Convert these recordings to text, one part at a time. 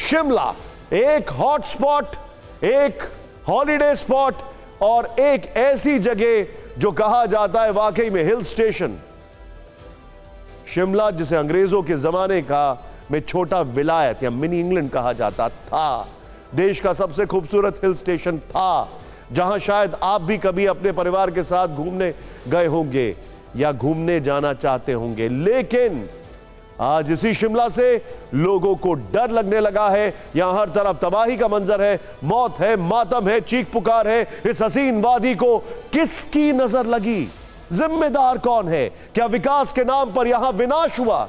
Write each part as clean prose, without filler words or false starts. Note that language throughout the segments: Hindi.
शिमला एक हॉटस्पॉट, एक हॉलिडे स्पॉट और एक ऐसी जगह जो कहा जाता है वाकई में हिल स्टेशन। शिमला जिसे अंग्रेजों के जमाने का में छोटा विलायत या मिनी इंग्लैंड कहा जाता था, देश का सबसे खूबसूरत हिल स्टेशन था, जहां शायद आप भी कभी अपने परिवार के साथ घूमने गए होंगे या घूमने जाना चाहते होंगे। लेकिन आज इसी शिमला से लोगों को डर लगने लगा है। यहां हर तरफ तबाही का मंजर है, मौत है, मातम है, चीख पुकार है। इस हसीन वादी को किसकी नजर लगी? जिम्मेदार कौन है? क्या विकास के नाम पर यहां विनाश हुआ?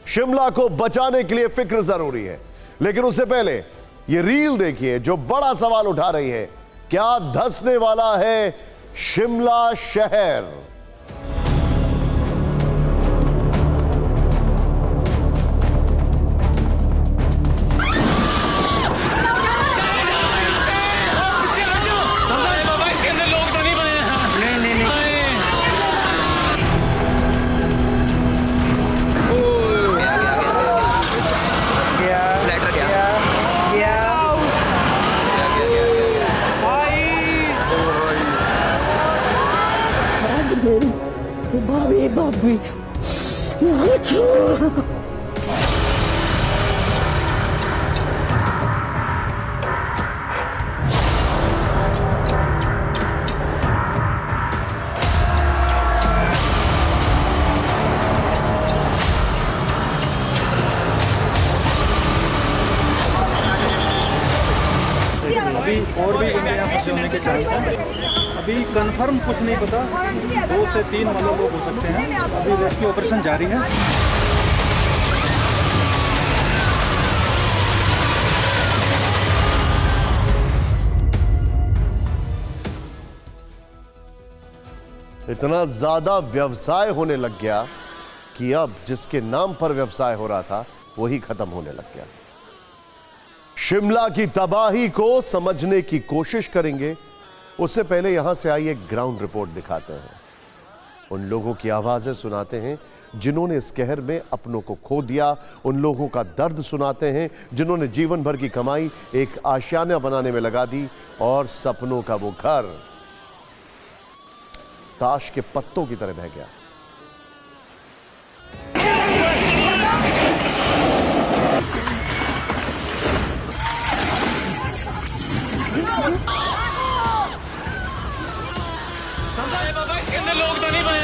शिमला को बचाने के लिए फिक्र जरूरी है, लेकिन उससे पहले यह रील देखिए जो बड़ा सवाल उठा रही है। क्या धंसने वाला है शिमला शहर? भाभी अभी और भी इंडिया फंसे होने के चांस हैं। अभी कंफर्म कुछ नहीं पता, 2 से 3 मतलब लोग हो सकते हैं। अभी रेस्क्यू ऑपरेशन जारी है। इतना ज्यादा व्यवसाय होने लग गया कि अब जिसके नाम पर व्यवसाय हो रहा था वही खत्म होने लग गया। शिमला की तबाही को समझने की कोशिश करेंगे, उससे पहले यहां से आई एक ग्राउंड रिपोर्ट दिखाते हैं। उन लोगों की आवाजें सुनाते हैं जिन्होंने इस कहर में अपनों को खो दिया, उन लोगों का दर्द सुनाते हैं जिन्होंने जीवन भर की कमाई एक आशियाना बनाने में लगा दी और सपनों का वो घर ताश के पत्तों की तरह बह गया। लोग तो नहीं बने।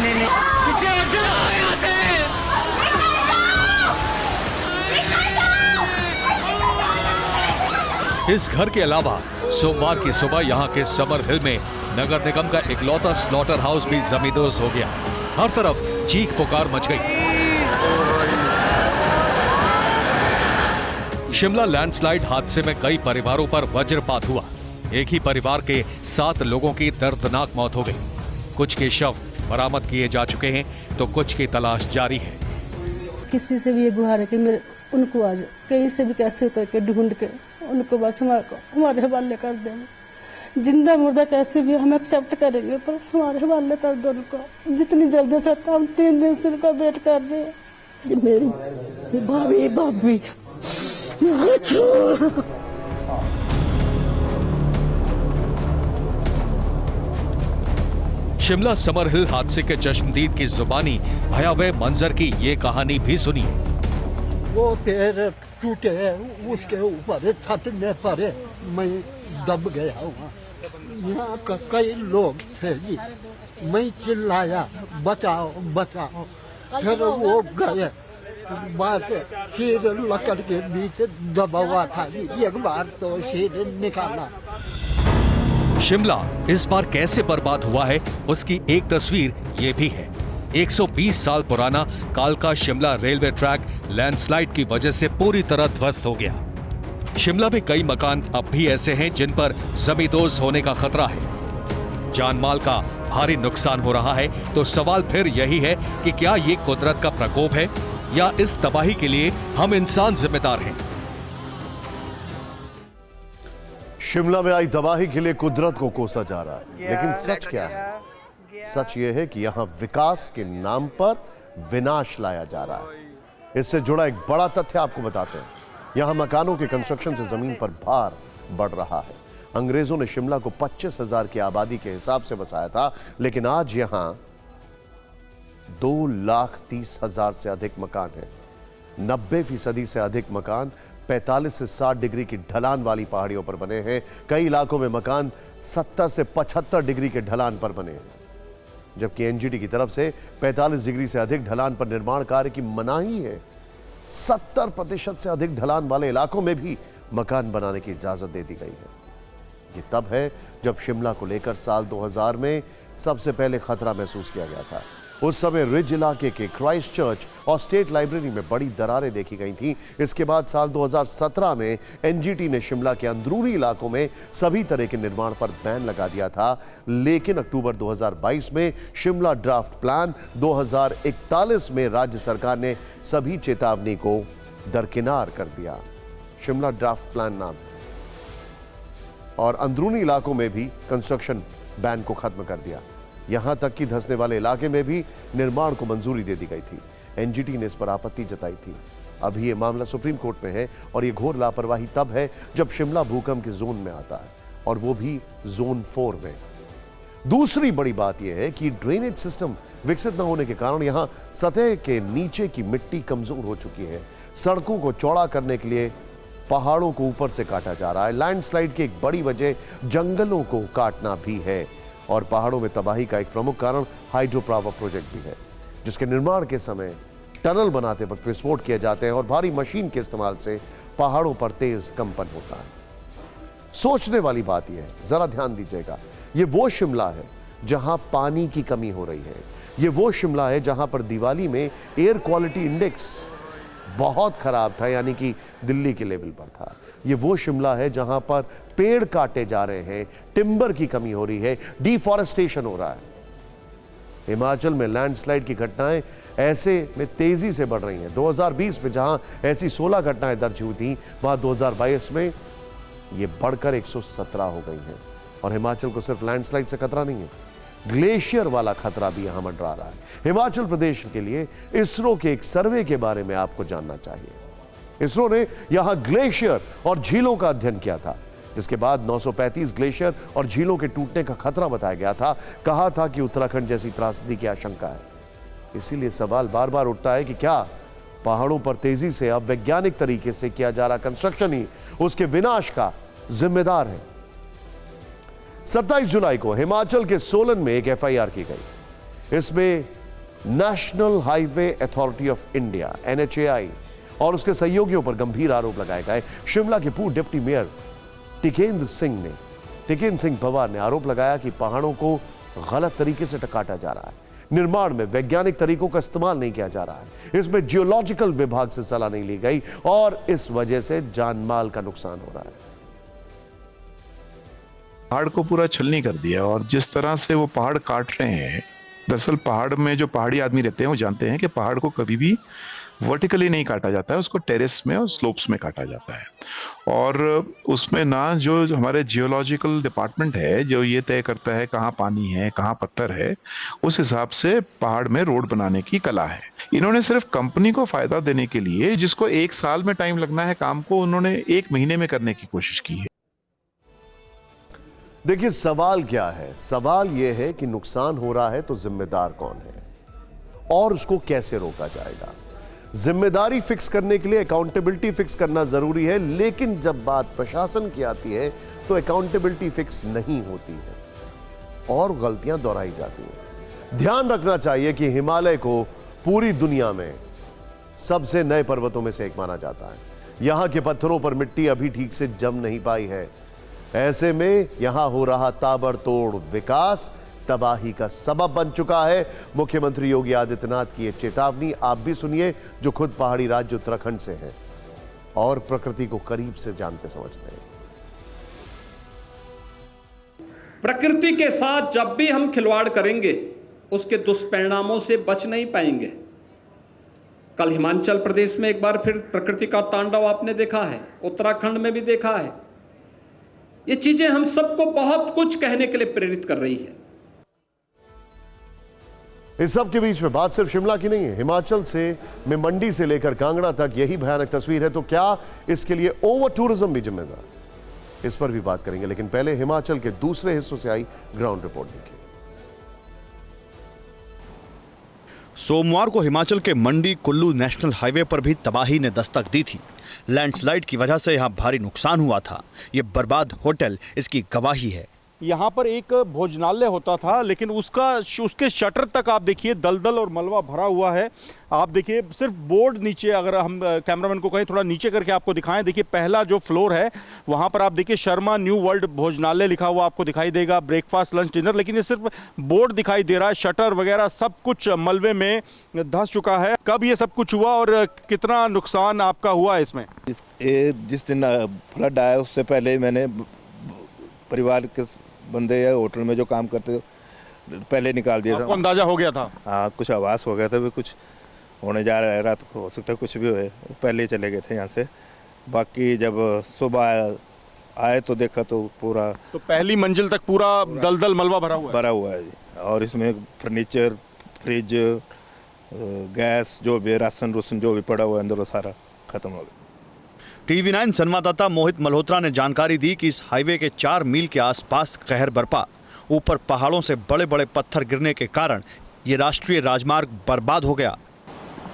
नहीं पीछे हट जाओ यहाँ से। इस घर के अलावा सोमवार की सुबह यहाँ के समर हिल में नगर निगम का इकलौता स्लॉटर हाउस भी जमींदोज हो गया। हर तरफ चीख पुकार मच गई। शिमला लैंडस्लाइड हादसे में कई परिवारों पर वज्रपात हुआ। एक ही परिवार के 7 लोगों की दर्दनाक मौत हो गई। कुछ के शव बरामद किए जा चुके हैं तो कुछ की तलाश जारी है। किसी से भी ये गुहार है कि मेरे उनको आज कहीं से भी कैसे करके ढूंढ के उनको बस हमारे हवाले कर दें। जिंदा मुर्दा कैसे भी हम एक्सेप्ट करेंगे, पर हमारे हवाले कर दो उनको जितनी जल्दी से। हम 3 दिन से उनका वेट कर रहे हैं। मेरी भाभी शिमला समर हिल हादसे के चश्मदीद की जुबानी भयावह मंजर की ये कहानी भी सुनिए। वो पैर टूटे, उसके ऊपर छत में पड़े, मैं दब गया हुआ। यहाँ का कई लोग थे जी, मैं चिल्लाया बचाओ बचाओ, फिर वो गए। बात सिर लकड़ के बीच दबा हुआ था जी, एक बार तो सिर निकाला। शिमला इस बार कैसे बर्बाद हुआ है उसकी एक तस्वीर ये भी है। 120 साल पुराना कालका शिमला रेलवे ट्रैक लैंडस्लाइड की वजह से पूरी तरह ध्वस्त हो गया। शिमला में कई मकान अब भी ऐसे हैं जिन पर जमींदोज होने का खतरा है। जानमाल का भारी नुकसान हो रहा है, तो सवाल फिर यही है कि क्या ये कुदरत का प्रकोप है या इस तबाही के लिए हम इंसान जिम्मेदार हैं? शिमला में आई तबाही के लिए कुदरत को कोसा जा रहा है, लेकिन सच क्या है? सच यह है कि यहां विकास के नाम पर विनाश लाया जा रहा है। इससे जुड़ा एक बड़ा तथ्य आपको बताते हैं। यहां मकानों के कंस्ट्रक्शन से जमीन पर भार बढ़ रहा है। अंग्रेजों ने शिमला को 25,000 की आबादी के हिसाब से बसाया था, लेकिन आज यहां 2,30,000 से अधिक मकान हैं। 90% से अधिक मकान 45 से 60 डिग्री की ढलान वाली पहाड़ियों पर बने हैं। कई इलाकों में मकान 70 से 75 डिग्री के ढलान पर बने हैं, जबकि एनजीटी की तरफ से 45 डिग्री से अधिक ढलान पर निर्माण कार्य की मनाही है। 70% से अधिक ढलान वाले इलाकों में भी मकान बनाने की इजाजत दे दी गई है। ये तब है जब शिमला को लेकर साल 2000 में सबसे पहले खतरा महसूस किया गया था। उस समय रिज इलाके के क्राइस्ट चर्च और स्टेट लाइब्रेरी में बड़ी दरारें देखी गई थी। इसके बाद साल 2017 में एनजीटी ने शिमला के अंदरूनी इलाकों में सभी तरह के निर्माण पर बैन लगा दिया था, लेकिन अक्टूबर 2022 में शिमला ड्राफ्ट प्लान 2041 में राज्य सरकार ने सभी चेतावनी को दरकिनार कर दिया। शिमला ड्राफ्ट प्लान नाम और अंदरूनी इलाकों में भी कंस्ट्रक्शन बैन को खत्म कर दिया। यहां तक कि धंसने वाले इलाके में भी निर्माण को मंजूरी दे दी गई थी। एनजीटी ने इस पर आपत्ति जताई थी। अभी यह मामला सुप्रीम कोर्ट में है और यह घोर लापरवाही तब है जब शिमला भूकंप के जोन में आता है, और वो भी जोन 4 में। दूसरी बड़ी बात यह है कि ड्रेनेज सिस्टम विकसित न होने के कारण यहां सतह के नीचे की मिट्टी कमजोर हो चुकी है। सड़कों को चौड़ा करने के लिए पहाड़ों को ऊपर से काटा जा रहा है। लैंडस्लाइड की एक बड़ी वजह जंगलों को काटना भी है, और पहाड़ों में तबाही का एक प्रमुख कारण हाइड्रो पावर प्रोजेक्ट भी है, जिसके निर्माण के समय टनल बनाते वक्त विस्फोट किए जाते हैं और भारी मशीन के इस्तेमाल से पहाड़ों पर तेज कंपन होता है। सोचने वाली बात यह है, जरा ध्यान दीजिएगा, ये वो शिमला है जहां पानी की कमी हो रही है। ये वो शिमला है जहां पर दिवाली में एयर क्वालिटी इंडेक्स बहुत खराब था, यानी कि दिल्ली के लेवल पर था। ये वो शिमला है जहां पर पेड़ काटे जा रहे हैं, टिम्बर की कमी हो रही है, डिफॉरेस्टेशन हो रहा है। हिमाचल में लैंडस्लाइड की घटनाएं ऐसे में तेजी से बढ़ रही हैं। 2020 में जहां ऐसी 16 घटनाएं दर्ज हुई थी, वहां 2022 में ये बढ़कर 117 हो गई हैं। और हिमाचल को सिर्फ लैंडस्लाइड से खतरा नहीं है, ग्लेशियर वाला खतरा भी यहां मंडरा रहा है। हिमाचल प्रदेश के लिए इसरो के एक सर्वे के बारे में आपको जानना चाहिए। इसरो ने यहां ग्लेशियर और झीलों का अध्ययन किया था, जिसके बाद 935 ग्लेशियर और झीलों के टूटने का खतरा बताया गया था। कहा था कि उत्तराखंड जैसी त्रासदी की आशंका है। इसीलिए सवाल बार बार उठता है कि क्या पहाड़ों पर तेजी से अब वैज्ञानिक तरीके से किया जा रहा कंस्ट्रक्शन ही उसके विनाश का जिम्मेदार है। 27 जुलाई को हिमाचल के सोलन में एक एफआईआर की गई। इसमें national highway authority of India NHAI और उसके सहयोगियों पर गंभीर आरोप लगाए गए। शिमला के पूर्व डिप्टी मेयर टिकेंद्र सिंह पवार ने आरोप लगाया कि पहाड़ों को गलत तरीके से काटा जा रहा है, निर्माण में वैज्ञानिक तरीकों का इस्तेमाल नहीं किया जा रहा है, इसमें जियोलॉजिकल विभाग से सलाह नहीं ली गई और इस वजह से जानमाल का नुकसान हो रहा है। पहाड़ को पूरा छलनी कर दिया, और जिस तरह से वो पहाड़ काट रहे हैं, दरअसल पहाड़ में जो पहाड़ी आदमी रहते हैं वो जानते हैं कि पहाड़ को कभी भी वर्टिकली नहीं काटा जाता है, उसको टेरेस में और स्लोप्स में काटा जाता है। और उसमें ना जो हमारे जियोलॉजिकल डिपार्टमेंट है जो ये तय करता है कहाँ पानी है कहाँ पत्थर है, उस हिसाब से पहाड़ में रोड बनाने की कला है। इन्होंने सिर्फ कंपनी को फायदा देने के लिए, जिसको 1 साल में टाइम लगना है काम को, उन्होंने 1 महीने में करने की कोशिश की है। देखिए सवाल क्या है, सवाल यह है कि नुकसान हो रहा है तो जिम्मेदार कौन है और उसको कैसे रोका जाएगा। जिम्मेदारी फिक्स करने के लिए अकाउंटेबिलिटी फिक्स करना जरूरी है, लेकिन जब बात प्रशासन की आती है तो अकाउंटेबिलिटी फिक्स नहीं होती है और गलतियां दोहराई जाती हैं। ध्यान रखना चाहिए कि हिमालय को पूरी दुनिया में सबसे नए पर्वतों में से एक माना जाता है। यहां के पत्थरों पर मिट्टी अभी ठीक से जम नहीं पाई है। ऐसे में यहां हो रहा ताबड़तोड़ विकास तबाही का सबब बन चुका है। मुख्यमंत्री योगी आदित्यनाथ की यह चेतावनी आप भी सुनिए, जो खुद पहाड़ी राज्य उत्तराखंड से हैं और प्रकृति को करीब से जानते समझते हैं। प्रकृति के साथ जब भी हम खिलवाड़ करेंगे उसके दुष्परिणामों से बच नहीं पाएंगे। कल हिमाचल प्रदेश में एक बार फिर प्रकृति का तांडव आपने देखा है, उत्तराखंड में भी देखा है। ये चीजें हम सबको बहुत कुछ कहने के लिए प्रेरित कर रही है। इस सब के बीच में बात सिर्फ शिमला की नहीं है, हिमाचल से में मंडी से लेकर कांगड़ा तक यही भयानक तस्वीर है। तो क्या इसके लिए ओवर टूरिज्म भी जिम्मेदार? इस पर भी बात करेंगे, लेकिन पहले हिमाचल के दूसरे हिस्सों से आई ग्राउंड रिपोर्ट देखिए। सोमवार को हिमाचल के मंडी कुल्लू नेशनल हाईवे पर भी तबाही ने दस्तक दी थी। लैंडस्लाइड की वजह से यहां भारी नुकसान हुआ था। ये बर्बाद होटल इसकी गवाही है। यहाँ पर एक भोजनालय होता था, लेकिन उसके शटर तक आप देखिए दलदल और मलबा भरा हुआ है। आप देखिए सिर्फ बोर्ड नीचे, अगर हम कैमरामैन को कहें थोड़ा नीचे करके आपको दिखाएं, देखिए पहला जो फ्लोर है वहाँ पर आप देखिए शर्मा न्यू वर्ल्ड भोजनालय लिखा हुआ आपको दिखाई देगा, ब्रेकफास्ट लंच डिनर, लेकिन ये सिर्फ बोर्ड दिखाई दे रहा है। शटर वगैरह सब कुछ मलबे में धंस चुका है। कब ये सब कुछ हुआ और कितना नुकसान आपका हुआ है इसमें? जिस दिन फ्लड आया उससे पहले मैंने परिवार के बंदे या होटल में जो काम करते पहले निकाल दिया था। आपको अंदाजा हो गया था? हाँ, कुछ आवाज़ हो गया था, भी कुछ होने जा रहा है, रात को हो सकता है कुछ भी होए, पहले ही चले गए थे यहाँ से। बाकी जब सुबह आए तो देखा तो पूरा, तो पहली मंजिल तक पूरा दलदल मलबा भरा हुआ है जी। और इसमें फर्नीचर, फ्रिज, गैस, जो भी राशन रूसन जो भी पड़ा हुआ है अंदर वो सारा खत्म हो गया। TV9 संवाददाता मोहित मल्होत्रा ने जानकारी दी कि इस हाईवे के 4 मील के आसपास कहर बरपा। ऊपर पहाड़ों से बड़े बड़े पत्थर गिरने के कारण ये राष्ट्रीय राजमार्ग बर्बाद हो गया।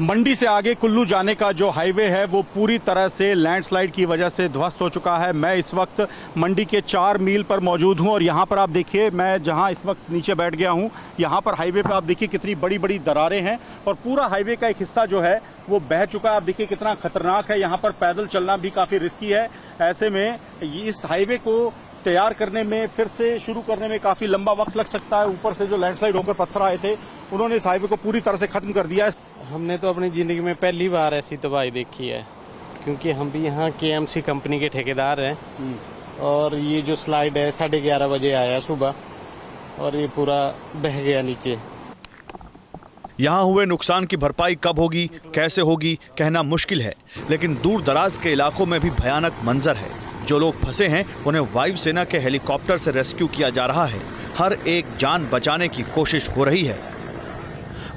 मंडी से आगे कुल्लू जाने का जो हाईवे है वो पूरी तरह से लैंडस्लाइड की वजह से ध्वस्त हो चुका है। मैं इस वक्त मंडी के 4 मील पर मौजूद हूं और यहाँ पर आप देखिए, मैं जहाँ इस वक्त नीचे बैठ गया हूँ, यहाँ पर हाईवे पे आप देखिए कितनी बड़ी बड़ी दरारें हैं और पूरा हाईवे का एक हिस्सा जो है वो बह चुका है। आप देखिए कितना खतरनाक है, यहाँ पर पैदल चलना भी काफ़ी रिस्की है। ऐसे में इस हाईवे को तैयार करने में, फिर से शुरू करने में काफ़ी लंबा वक्त लग सकता है। ऊपर से जो लैंडस्लाइड होकर पत्थर आए थे उन्होंने इस हाईवे को पूरी तरह से खत्म कर दिया है। हमने तो अपनी ज़िंदगी में पहली बार ऐसी तबाही देखी है, क्योंकि हम भी यहाँ KMC कंपनी के ठेकेदार हैं और ये जो स्लाइड है 11:30 बजे आया सुबह और ये पूरा बह गया नीचे। यहाँ हुए नुकसान की भरपाई कब होगी, कैसे होगी, कहना मुश्किल है, लेकिन दूर दराज के इलाकों में भी भयानक मंजर है। जो लोग फंसे हैं उन्हें वायुसेना के हेलीकॉप्टर से रेस्क्यू किया जा रहा है। हर एक जान बचाने की कोशिश हो रही है।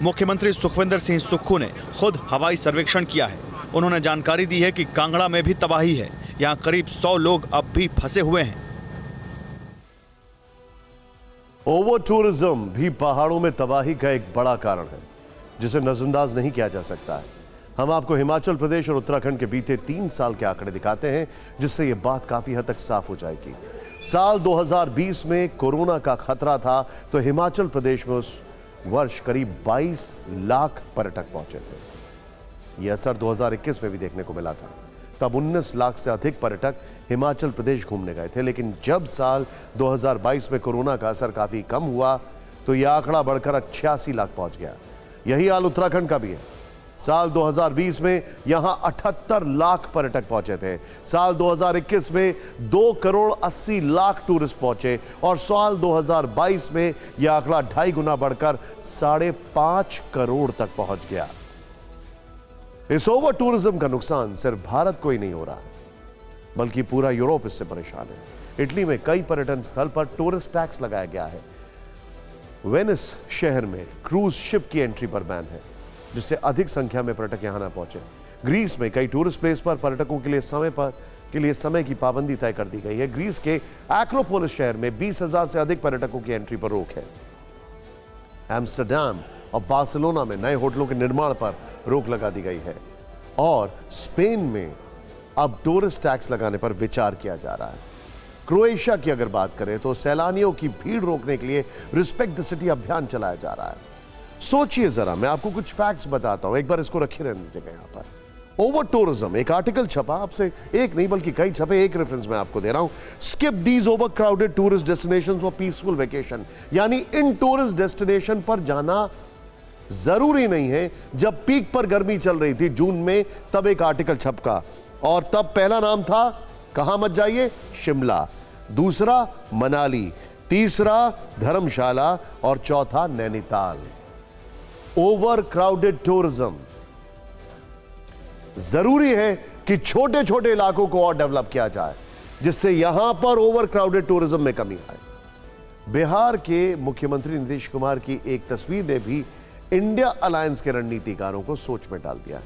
मुख्यमंत्री सुखविंदर सिंह सुक्खू ने खुद हवाई सर्वेक्षण किया है। उन्होंने जानकारी दी है कि कांगड़ा में भी तबाही है। यहाँ करीब 100 लोग अब भी फंसे हुए हैं। ओवर टूरिज्म भी पहाड़ों में तबाही का एक बड़ा कारण है, जिसे नजरअंदाज नहीं किया जा सकता है। हम आपको हिमाचल प्रदेश और उत्तराखंड के बीते 3 साल के आंकड़े दिखाते हैं, जिससे यह बात काफी हद तक साफ हो जाएगी। साल 2020 में कोरोना का खतरा था तो हिमाचल प्रदेश में उस वर्ष करीब 22 लाख पर्यटक पहुंचे थे। यह असर 2021 में भी देखने को मिला था। तब 19 लाख से अधिक पर्यटक हिमाचल प्रदेश घूमने गए थे, लेकिन जब साल 2022 में कोरोना का असर काफी कम हुआ तो यह आंकड़ा बढ़कर 86 लाख पहुंच गया। यही हाल उत्तराखंड का भी है। साल 2020 में यहां 78 लाख पर्यटक पहुंचे थे। साल 2021 में 2,80 लाख टूरिस्ट पहुंचे और साल 2022 में यह आंकड़ा 2.5 गुना बढ़कर 5.5 करोड़ तक पहुंच गया। इस ओवर टूरिज्म का नुकसान सिर्फ भारत को ही नहीं हो रहा, बल्कि पूरा यूरोप इससे परेशान है। इटली में कई पर्यटन स्थल पर टूरिस्ट टैक्स लगाया गया है। वेनिस शहर में क्रूज शिप की एंट्री पर बैन है, जिससे अधिक संख्या में पर्यटक यहां ना पहुंचे। ग्रीस में कई टूरिस्ट प्लेस पर पर्यटकों के लिए समय की पाबंदी तय कर दी गई है। ग्रीस के एक्रोपोलिस शहर में 20,000 से अधिक पर्यटकों की एंट्री पर रोक है। एम्स्टर्डम और बार्सिलोना में नए होटलों के निर्माण पर रोक लगा दी गई है और स्पेन में अब टूरिस्ट टैक्स लगाने पर विचार किया जा रहा है। क्रोएशिया की अगर बात करें तो सैलानियों की भीड़ रोकने के लिए रिस्पेक्ट द सिटी अभियान चलाया जा रहा है। सोचिए जरा, मैं आपको कुछ फैक्ट्स बताता हूं, एक बार इसको रखे रहने दीजिएगा। यहां पर ओवर टूरिज्म एक आर्टिकल छपा, आपसे एक नहीं बल्कि कई छपे, एक रेफरेंस मैं आपको दे रहा हूं। Skip these over crowded tourist destinations for peaceful vacation, यानी इन टूरिस्ट डेस्टिनेशन पर जाना जरूरी नहीं है। जब पीक पर गर्मी चल रही थी जून में, तब एक आर्टिकल छपका और तब पहला नाम था कहां मत जाइए, शिमला, दूसरा मनाली, तीसरा धर्मशाला और चौथा नैनीताल। Over crowded tourism. जरूरी है कि छोटे छोटे इलाकों को और डेवलप किया जाए, जिससे यहां पर ओवर क्राउडेड टूरिज्म में कमी आए। बिहार के मुख्यमंत्री नीतीश कुमार की एक तस्वीर ने भी इंडिया अलायंस के रणनीतिकारों को सोच में डाल दिया है।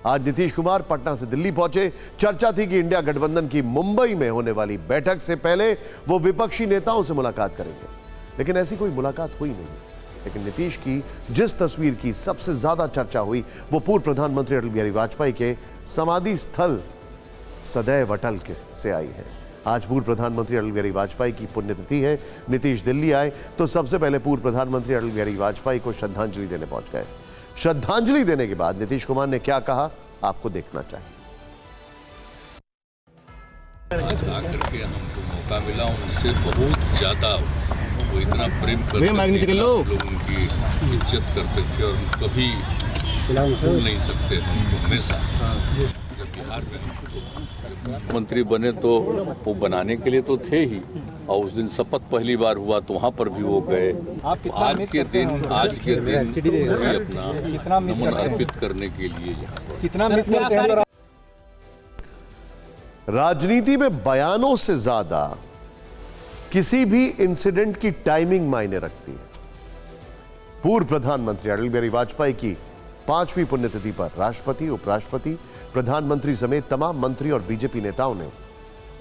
आज नीतीश कुमार पटना से दिल्ली पहुंचे। चर्चा थी कि इंडिया गठबंधन की मुंबई में होने वाली बैठक से पहले वो विपक्षी नेताओं से मुलाकात करेंगे, लेकिन ऐसी कोई मुलाकात हुई नहीं। लेकिन नीतीश की जिस तस्वीर की सबसे ज्यादा चर्चा हुई वो पूर्व प्रधानमंत्री अटल बिहारी वाजपेयी के समाधि स्थल सदैव अटल के से आई है। आज पूर्व प्रधानमंत्री अटल बिहारी वाजपेयी की पुण्यतिथि है। नीतीश दिल्ली आए तो सबसे पहले पूर्व प्रधानमंत्री अटल बिहारी वाजपेयी को श्रद्धांजलि देने पहुंच गए। श्रद्धांजलि देने के बाद नीतीश कुमार ने क्या कहा, आपको देखना चाहिए। आकर के हमको मौका मिला, उनसे बहुत ज्यादा वो इतना प्रेम करते थे, लोग उनकी इज्जत करते थे और कभी भूल नहीं सकते हमको हमेशा। जब बिहार में मंत्री बने तो वो बनाने के लिए तो थे ही, और उस दिन शपथ पहली बार हुआ तो वहाँ पर भी वो गए। आज के दिन भी अपना नमन अर्पित करने के लिए यहाँ पर राजनीति में बयानों से ज्यादा किसी भी इंसिडेंट की टाइमिंग मायने रखती है। पूर्व प्रधानमंत्री अटल बिहारी वाजपेयी की 5वीं पुण्यतिथि पर राष्ट्रपति, उपराष्ट्रपति, प्रधानमंत्री समेत तमाम मंत्री और बीजेपी नेताओं ने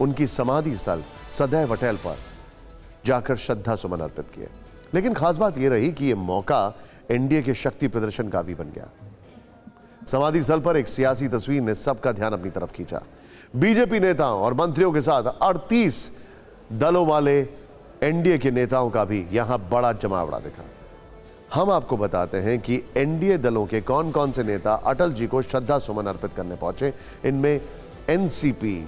उनकी समाधि स्थल सदैव अटल पर जाकर श्रद्धा सुमन अर्पित किए। लेकिन खास बात यह रही कि यह मौका एनडीए के शक्ति प्रदर्शन का भी बन गया। समाधि स्थल पर एक सियासी तस्वीर ने सबका ध्यान अपनी तरफ खींचा। बीजेपी नेताओं और मंत्रियों के साथ 38 दलों वाले एनडीए के नेताओं का भी यहां बड़ा जमावड़ा दिखा। हम आपको बताते हैं कि एनडीए दलों के कौन कौन से नेता अटल जी को श्रद्धा सुमन अर्पित करने पहुंचे। इनमें एनसीपी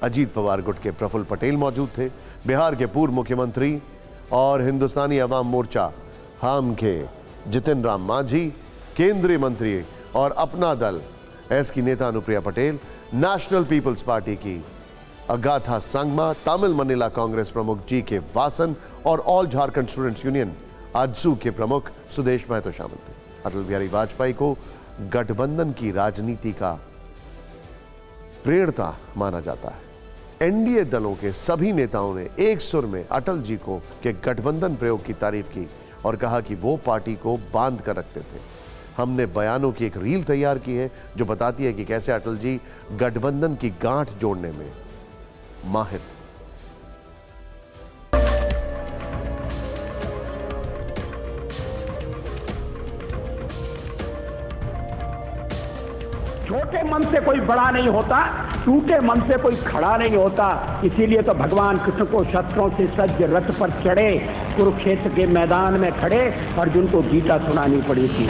अजीत पवार गुट के प्रफुल्ल पटेल मौजूद थे, बिहार के पूर्व मुख्यमंत्री और हिंदुस्तानी अवाम मोर्चा हम के जितिन राम मांझी, केंद्रीय मंत्री और अपना दल एस की नेता Anupriya Patel, national people's party की अगाथा संगमा, तमिल मनीला कांग्रेस प्रमुख जी के वासन और all Jharkhand students union AJSU के प्रमुख सुदेश महतो शामिल थे। अटल बिहारी वाजपेयी को गठबंधन की राजनीति का प्रेरणा माना जाता है। एनडीए दलों के सभी नेताओं ने एक सुर में अटल जी को के गठबंधन प्रयोग की तारीफ की और कहा कि वो पार्टी को बांध कर रखते थे। हमने बयानों की एक रील तैयार की है जो बताती है कि कैसे अटल जी गठबंधन की गांठ जोड़ने में माहिर। छोटे मन से कोई बड़ा नहीं होता, टूटे मन से कोई खड़ा नहीं होता। इसीलिए तो भगवान कृष्ण को शस्त्रों से सज्ज रथ पर चढ़े कुरुक्षेत्र के मैदान में खड़े अर्जुन को गीता सुनानी पड़ी थी।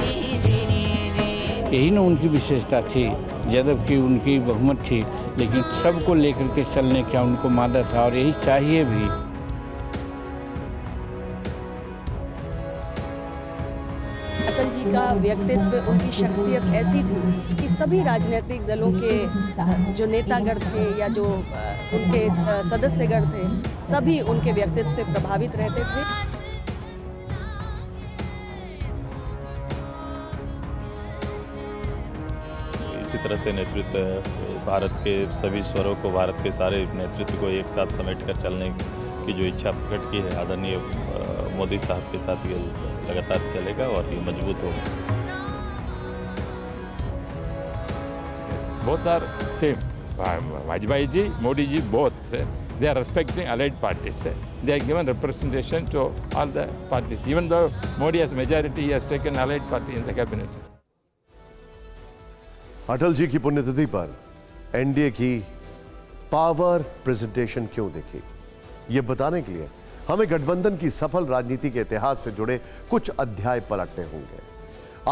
यही ना उनकी विशेषता थी, जबकि उनकी बहुमत थी, लेकिन सबको लेकर के चलने का उनको मादा था और यही चाहिए भी। अटल जी का व्यक्तित्व, उनकी शख्सियत ऐसी थी कि सभी राजनीतिक दलों के जो नेतागण थे या जो उनके सदस्यगण थे, सभी उनके व्यक्तित्व से प्रभावित रहते थे। इसी तरह से नेतृत्व भारत के सभी स्वरों को, भारत के सारे नेतृत्व को एक साथ समेट कर चलने की जो इच्छा प्रकट की है आदरणीय मोदी साहब के साथ ये लगातार चलेगा और ये मजबूत होगा। Both are same. Vajpayee ji, Modi ji, both. They are respecting allied parties. They are given representation to all the parties. Even though Modi has majority, he has taken allied party in the cabinet. Atal ji की पुण्यतिथि पर एनडीए की पावर प्रेजेंटेशन क्यों देखी, ये बताने के लिए हमें गठबंधन की सफल राजनीति के इतिहास से जुड़े कुछ अध्याय पलटने होंगे।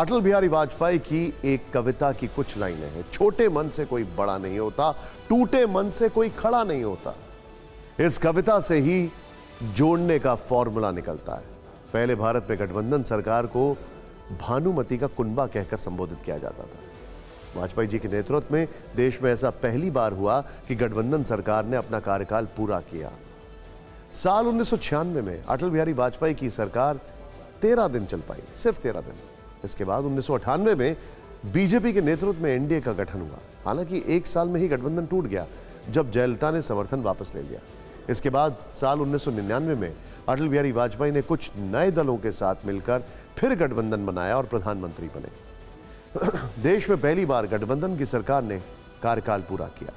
अटल बिहारी वाजपेयी की एक कविता की कुछ लाइनें हैं। छोटे मन से कोई बड़ा नहीं होता, टूटे मन से कोई खड़ा नहीं होता। इस कविता से ही जोड़ने का फॉर्मूला निकलता है। पहले भारत में गठबंधन सरकार को भानुमति का कुनबा कहकर संबोधित किया जाता था। वाजपेयी जी के नेतृत्व में देश में ऐसा पहली बार हुआ कि गठबंधन सरकार ने अपना कार्यकाल पूरा किया। साल 1996 में अटल बिहारी वाजपेयी की सरकार 13 दिन चल पाई, सिर्फ 13 दिन। इसके बाद 1998 में बीजेपी के नेतृत्व में एनडीए का गठन हुआ। हालांकि एक साल में ही गठबंधन टूट गया जब जयललिता ने समर्थन वापस ले लिया। इसके बाद साल 1999 में अटल बिहारी वाजपेयी ने कुछ नए दलों के साथ मिलकर फिर गठबंधन बनाया और प्रधानमंत्री बने। देश में पहली बार गठबंधन की सरकार ने कार्यकाल पूरा किया।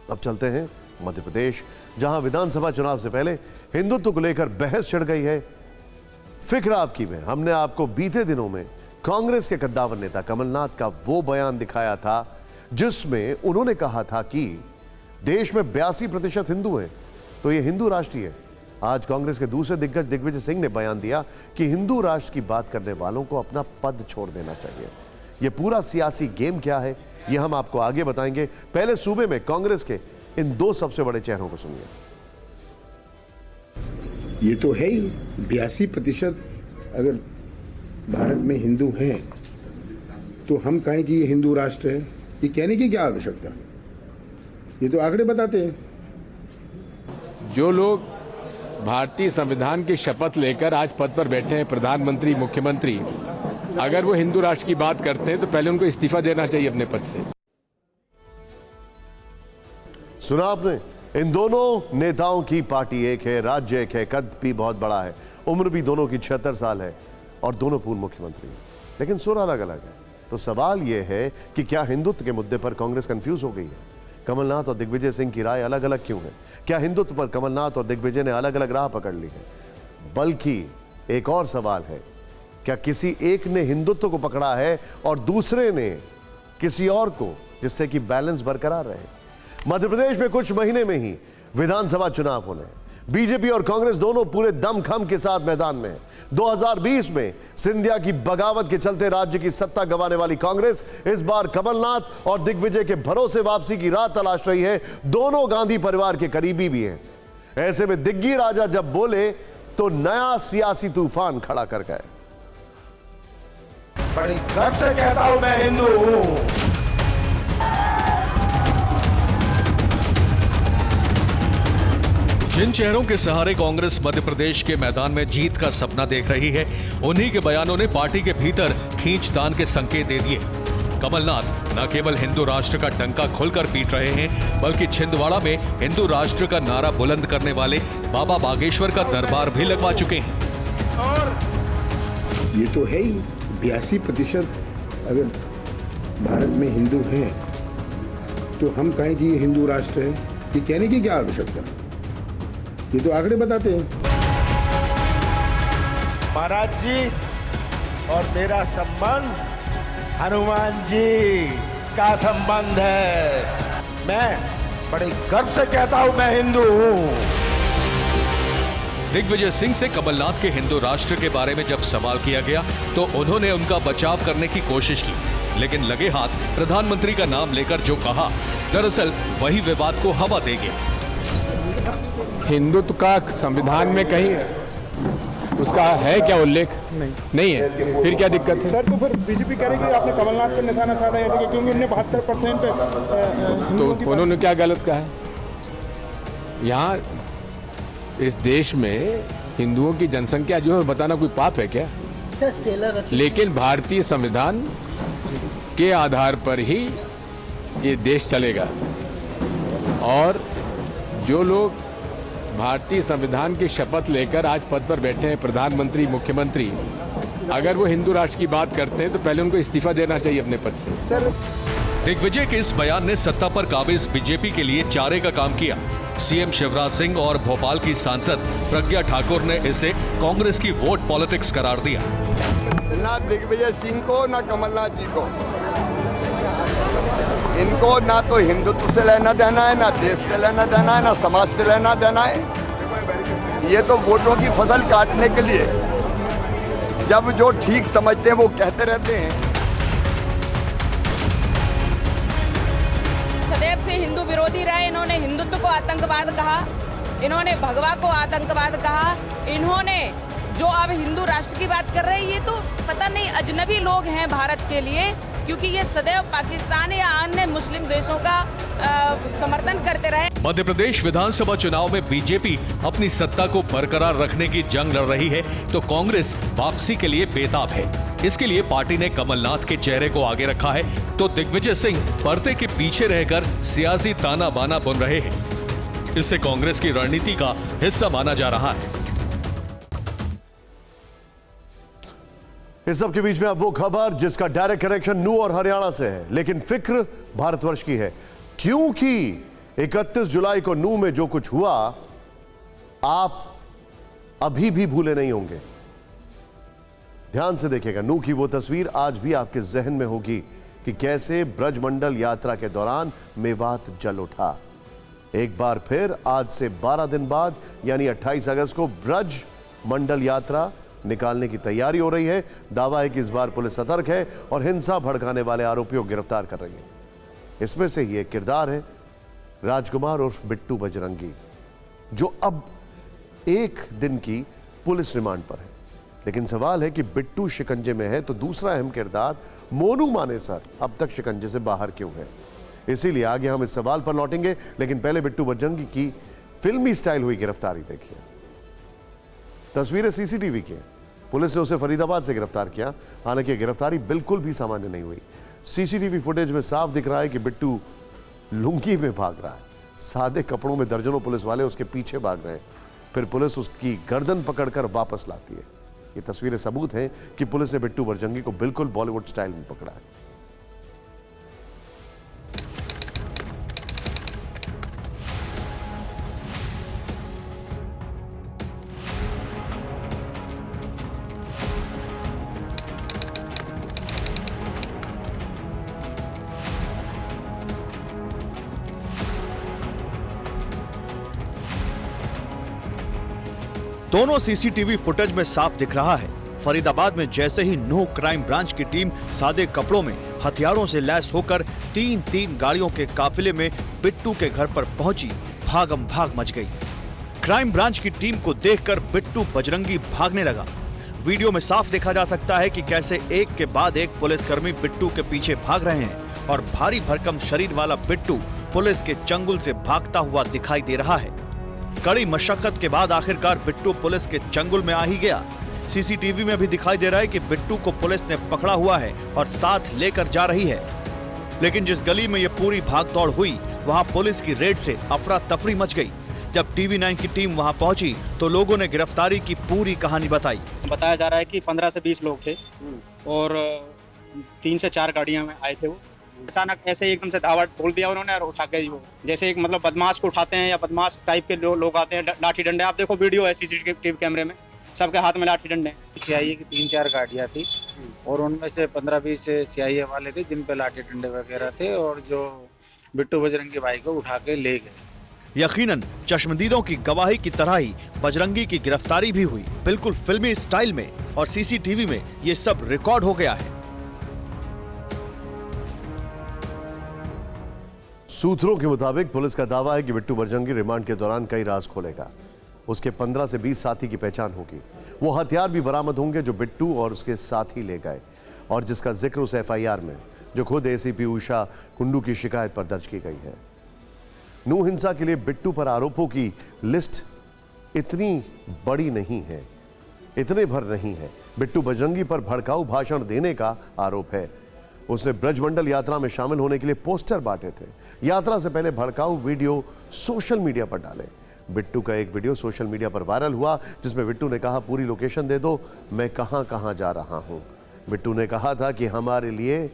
अब चलते हैं मध्य प्रदेश, जहां विधानसभा चुनाव से पहले हिंदुत्व को लेकर बहस छिड़ गई है। फिक्र आपकी में हमने आपको बीते दिनों में कांग्रेस के कद्दावर नेता कमलनाथ का वो बयान दिखाया था जिसमें उन्होंने कहा था कि देश में 82% हिंदू हैं, तो ये हिंदू राष्ट्र है। आज कांग्रेस के दूसरे दिग्गज दिग्विजय सिंह ने बयान दिया कि हिंदू राष्ट्र की बात करने वालों को अपना पद छोड़ देना चाहिए। ये पूरा सियासी गेम क्या है, ये हम आपको आगे बताएंगे। पहले सूबे में कांग्रेस के इन दो सबसे बड़े चेहरों को सुनिए। ये तो है ही 82% अगर भारत में हिंदू हैं तो हम कहें कि ये हिंदू राष्ट्र है, ये कहने की क्या आवश्यकता? ये तो आंकड़े बताते हैं। जो लोग भारतीय संविधान की शपथ लेकर आज पद पर बैठे हैं, प्रधानमंत्री, मुख्यमंत्री, अगर वो हिंदू राष्ट्र की बात करते हैं तो पहले उनको इस्तीफा देना चाहिए अपने पद से। सुना आपने, इन दोनों नेताओं की पार्टी एक है, राज्य एक है, कद भी बहुत बड़ा है, उम्र भी दोनों की 76 साल है और दोनों पूर्व मुख्यमंत्री हैं, लेकिन सुर अलग अलग है। तो सवाल यह है कि क्या हिंदुत्व के मुद्दे पर कांग्रेस कंफ्यूज हो गई है? कमलनाथ और दिग्विजय सिंह की राय अलग अलग क्यों है? क्या हिंदुत्व पर कमलनाथ और दिग्विजय ने अलग अलग राह पकड़ ली है? बल्कि एक और सवाल है, क्या किसी एक ने हिंदुत्व को पकड़ा है और दूसरे ने किसी और को, जिससे कि बैलेंस बरकरार रहे? मध्य प्रदेश में कुछ महीने में ही विधानसभा चुनाव होने हैं। बीजेपी और कांग्रेस दोनों पूरे दमखम के साथ मैदान में हैं। 2020 में सिंधिया की बगावत के चलते राज्य की सत्ता गंवाने वाली कांग्रेस इस बार कमलनाथ और दिग्विजय के भरोसे वापसी की राह तलाश रही है। दोनों गांधी परिवार के करीबी भी हैं। ऐसे में दिग्गी राजा जब बोले तो नया सियासी तूफान खड़ा कर गए। बड़ी गर्व से कहता हूं मैं हिंदू हूं। जिन चेहरों के सहारे कांग्रेस मध्य प्रदेश के मैदान में जीत का सपना देख रही है, उन्हीं के बयानों ने पार्टी के भीतर खींचतान के संकेत दे दिए। कमलनाथ न केवल हिंदू राष्ट्र का डंका खोलकर पीट रहे हैं, बल्कि छिंदवाड़ा में हिंदू राष्ट्र का नारा बुलंद करने वाले बाबा बागेश्वर का दरबार भी लगवा चुके हैं। और ये तो है ही 82% अगर भारत में हिंदू हैं तो हम कहें कि ये हिंदू राष्ट्र है, ये कहने की क्या आवश्यकता? ये तो आंकड़े बताते हैं। महाराज जी और मेरा संबंध हनुमान जी का संबंध है। मैं बड़े गर्व से कहता हूं मैं हिंदू हूं। दिग्विजय सिंह से कमलनाथ के हिंदू राष्ट्र के बारे में जब सवाल किया गया तो उन्होंने उनका बचाव करने की कोशिश की, लेकिन लगे हाथ प्रधानमंत्री का नाम लेकर जो कहा, दरअसल वही विवाद को हवा देंगे। हिंदुत्व का संविधान में कहीं उसका है क्या उल्लेख? नहीं है। फिर क्या दिक्कत है? सर, तो फिर बीजेपी कह रही है कि आपने कमलनाथ पे निशाना साधा है क्योंकि उन्होंने 72% तो उन्होंने क्या गलत कहा है? यहाँ इस देश में हिंदुओं की जनसंख्या जो है बताना कोई पाप है क्या? लेकिन भारतीय संविधान के आधार पर ही ये देश चलेगा और जो लोग भारतीय संविधान की शपथ लेकर आज पद पर बैठे हैं, प्रधानमंत्री, मुख्यमंत्री, अगर वो हिंदू राष्ट्र की बात करते हैं तो पहले उनको इस्तीफा देना चाहिए अपने पद से। दिग्विजय के इस बयान ने सत्ता पर काबिज बीजेपी के लिए चारे का काम किया। सीएम शिवराज सिंह और भोपाल की सांसद प्रज्ञा ठाकुर ने इसे कांग्रेस की वोट पॉलिटिक्स करार दिया। ना दिग्विजय सिंह को ना कमलनाथ जी को, इनको ना तो हिंदुत्व से लेना देना है, ना देश से लेना देना है, ना समाज से लेना देना है। ये तो वोटों की फसल काटने के लिए जब जो ठीक समझते हैं वो कहते रहते हैं। सदैव से हिंदू विरोधी रहे। इन्होंने हिंदुत्व को आतंकवाद कहा, इन्होंने भगवा को आतंकवाद कहा, इन्होंने जो अब हिंदू राष्ट्र की बात कर रहे हैं, ये तो पता नहीं अजनबी लोग हैं भारत के लिए, क्योंकि ये सदैव पाकिस्तान या अन्य मुस्लिम देशों का समर्थन करते रहे। मध्य प्रदेश विधानसभा चुनाव में बीजेपी अपनी सत्ता को बरकरार रखने की जंग लड़ रही है तो कांग्रेस वापसी के लिए बेताब है। इसके लिए पार्टी ने कमलनाथ के चेहरे को आगे रखा है तो दिग्विजय सिंह पर्दे के पीछे रहकर सियासी ताना बाना बुन रहे हैं। इसे कांग्रेस की रणनीति का हिस्सा माना जा रहा है। इस सब के बीच में अब वो खबर जिसका डायरेक्ट कनेक्शन नू और हरियाणा से है, लेकिन फिक्र भारतवर्ष की है, क्योंकि 31 जुलाई को नू में जो कुछ हुआ आप अभी भी भूले नहीं होंगे। ध्यान से देखिएगा, नू की वो तस्वीर आज भी आपके जहन में होगी कि कैसे ब्रजमंडल यात्रा के दौरान मेवात जल उठा। एक बार फिर आज से 12 दिन बाद यानी 28 अगस्त को ब्रज मंडल यात्रा निकालने की तैयारी हो रही है। दावा है कि इस बार पुलिस सतर्क है और हिंसा भड़काने वाले आरोपियों को गिरफ्तार कर रही है। इसमें से ही एक किरदार है राजकुमार उर्फ बिट्टू बजरंगी, जो अब 1 दिन की पुलिस रिमांड पर है। लेकिन सवाल है कि बिट्टू शिकंजे में है तो दूसरा अहम किरदार मोनू मानेसर अब तक शिकंजे से बाहर क्यों है। इसीलिए आगे हम इस सवाल पर लौटेंगे, लेकिन पहले बिट्टू बजरंगी की फिल्मी स्टाइल हुई गिरफ्तारी देखिए। तस्वीरें सीसीटीवी की हैं। पुलिस ने उसे फरीदाबाद से गिरफ्तार किया, हालांकि गिरफ्तारी बिल्कुल भी सामान्य नहीं हुई। सीसीटीवी फुटेज में साफ दिख रहा है कि बिट्टू लुंगी में भाग रहा है। सादे कपड़ों में दर्जनों पुलिस वाले उसके पीछे भाग रहे हैं, फिर पुलिस उसकी गर्दन पकड़कर वापस लाती है। ये तस्वीरें सबूत हैं कि पुलिस ने बिट्टू बजरंगी को बिल्कुल बॉलीवुड स्टाइल में पकड़ा है। दोनों सीसीटीवी फुटेज में साफ दिख रहा है, फरीदाबाद में जैसे ही नो क्राइम ब्रांच की टीम सादे कपड़ों में हथियारों से लैस होकर 3-3 गाड़ियों के काफिले में बिट्टू के घर पर पहुंची, भागम भाग मच गई। क्राइम ब्रांच की टीम को देखकर बिट्टू बजरंगी भागने लगा। वीडियो में साफ देखा जा सकता है कि कैसे एक के बाद एक पुलिसकर्मी बिट्टू के पीछे भाग रहे हैं और भारी भरकम शरीर वाला बिट्टू पुलिस के चंगुल से भागता हुआ दिखाई दे रहा है। कड़ी मशक्कत के बाद आखिरकार बिट्टू पुलिस के चंगुल में आ ही गया। सीसीटीवी में भी दिखाई दे रहा है कि बिट्टू को पुलिस ने पकड़ा हुआ है और साथ लेकर जा रही है। लेकिन जिस गली में ये पूरी भागदौड़ हुई, वहां पुलिस की रेड से अफरा तफरी मच गई। जब टीवी 9 की टीम वहां पहुंची तो लोगों ने गिरफ्तारी की पूरी कहानी बताई। बताया जा रहा है कि 15 से 20 लोग थे और 3 से 4 गाड़ियां में आए थे। वो अचानक ऐसे एकदम से धावा बोल दिया उन्होंने और उठा के वो जैसे एक मतलब बदमाश को उठाते हैं या बदमाश टाइप के लोग आते हैं, लाठी डंडे। आप देखो वीडियो है सीसीटीवी कैमरे में, सबके हाथ में लाठी डंडे। सीआईए की 3-4 गाड़ियां थी और उनमें से 15-20 सीआईए वाले थे जिन पे लाठी डंडे वगैरह थे और जो बिट्टू बजरंगी भाई को उठा के ले गए। यकीनन चश्मदीदों की गवाही की तरह ही बजरंगी की गिरफ्तारी भी हुई, बिल्कुल फिल्मी स्टाइल में, और सीसीटीवी में ये सब रिकॉर्ड हो गया है। सूत्रों के मुताबिक पुलिस का दावा है कि बिट्टू बजरंगी रिमांड के दौरान कई राज खोलेगा। उसके 15 से 20 साथी की पहचान होगी। वो हथियार भी बरामद होंगे जो बिट्टू और उसके साथी ले गए और जिसका जिक्र उस एफआईआर में जो खुद एसीपी उषा कुंडू की शिकायत पर दर्ज की गई है। नू हिंसा के लिए बिट्टू पर आरोपों की लिस्ट इतनी बड़ी नहीं है, इतने भर नहीं है। बिट्टू बजरंगी पर भड़काऊ भाषण देने का आरोप है। उसने ब्रजमंडल यात्रा में शामिल होने के लिए पोस्टर बांटे थे। यात्रा से पहले भड़काऊ वीडियो सोशल मीडिया पर डाले। बिट्टू का एक वीडियो सोशल मीडिया पर वायरल हुआ जिसमें बिट्टू ने कहा, पूरी लोकेशन दे दो, मैं कहां कहां जा रहा हूं। बिट्टू ने कहा था कि हमारे लिए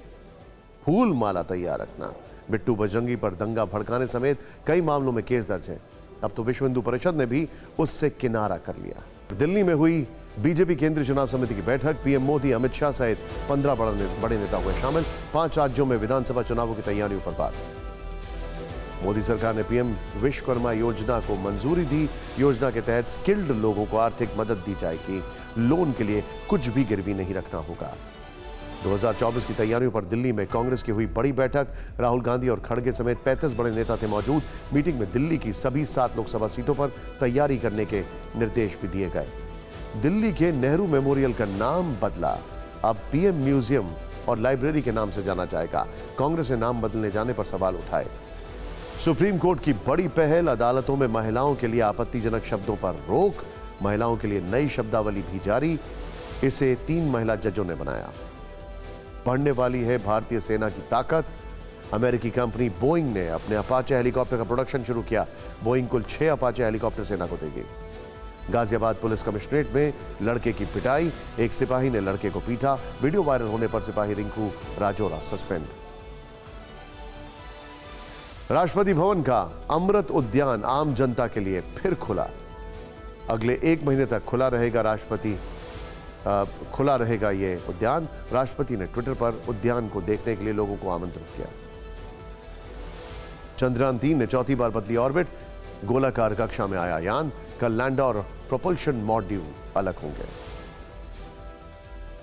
फूल माला तैयार रखना। बिट्टू बजरंगी पर दंगा भड़काने समेत कई मामलों में केस दर्ज हैं। अब तो विश्व हिंदू परिषद ने भी उससे किनारा कर लिया। दिल्ली में हुई बीजेपी केंद्रीय चुनाव समिति की बैठक, पीएम मोदी, अमित शाह सहित 15 बड़े नेता हुए शामिल। 5 राज्यों में विधानसभा चुनावों की तैयारियों पर बात। मोदी सरकार ने पीएम विश्वकर्मा योजना को मंजूरी दी। योजना के तहत स्किल्ड लोगों को आर्थिक मदद दी जाएगी। लोन के लिए कुछ भी गिरवी नहीं रखना होगा। 2024 की तैयारियों पर दिल्ली में कांग्रेस की हुई बड़ी बैठक। राहुल गांधी और खड़गे समेत 35 बड़े नेता थे मौजूद। मीटिंग में दिल्ली की सभी 7 लोकसभा सीटों पर तैयारी करने के निर्देश भी दिए गए। दिल्ली के नेहरू मेमोरियल का नाम बदला, अब पीएम म्यूजियम और लाइब्रेरी के नाम से जाना जाएगा। कांग्रेस ने नाम बदलने जाने पर सवाल उठाए। सुप्रीम कोर्ट की बड़ी पहल, अदालतों में महिलाओं के लिए आपत्तिजनक शब्दों पर रोक। महिलाओं के लिए नई शब्दावली भी जारी। इसे 3 महिला जजों ने बनाया। पढ़ने वाली है भारतीय सेना की ताकत। अमेरिकी कंपनी बोइंग ने अपने अपाचे हेलीकॉप्टर का प्रोडक्शन शुरू किया। बोइंग कुल 6 अपाचे हेलीकॉप्टर सेना को देगी। गाजियाबाद पुलिस कमिश्नरेट में लड़के की पिटाई, एक सिपाही ने लड़के को पीटा। वीडियो वायरल होने पर सिपाही रिंकू राजौरा सस्पेंड। राष्ट्रपति भवन का अमृत उद्यान आम जनता के लिए फिर खुला। अगले 1 महीने तक खुला रहेगा ये उद्यान। राष्ट्रपति ने ट्विटर पर उद्यान को देखने के लिए लोगों को आमंत्रित किया। चंद्रयान 3 ने चौथी बार बदली ऑर्बिट। गोलाकार कक्षा में आया यान। कल लैंडर और प्रोपल्शन मॉड्यूल अलग होंगे।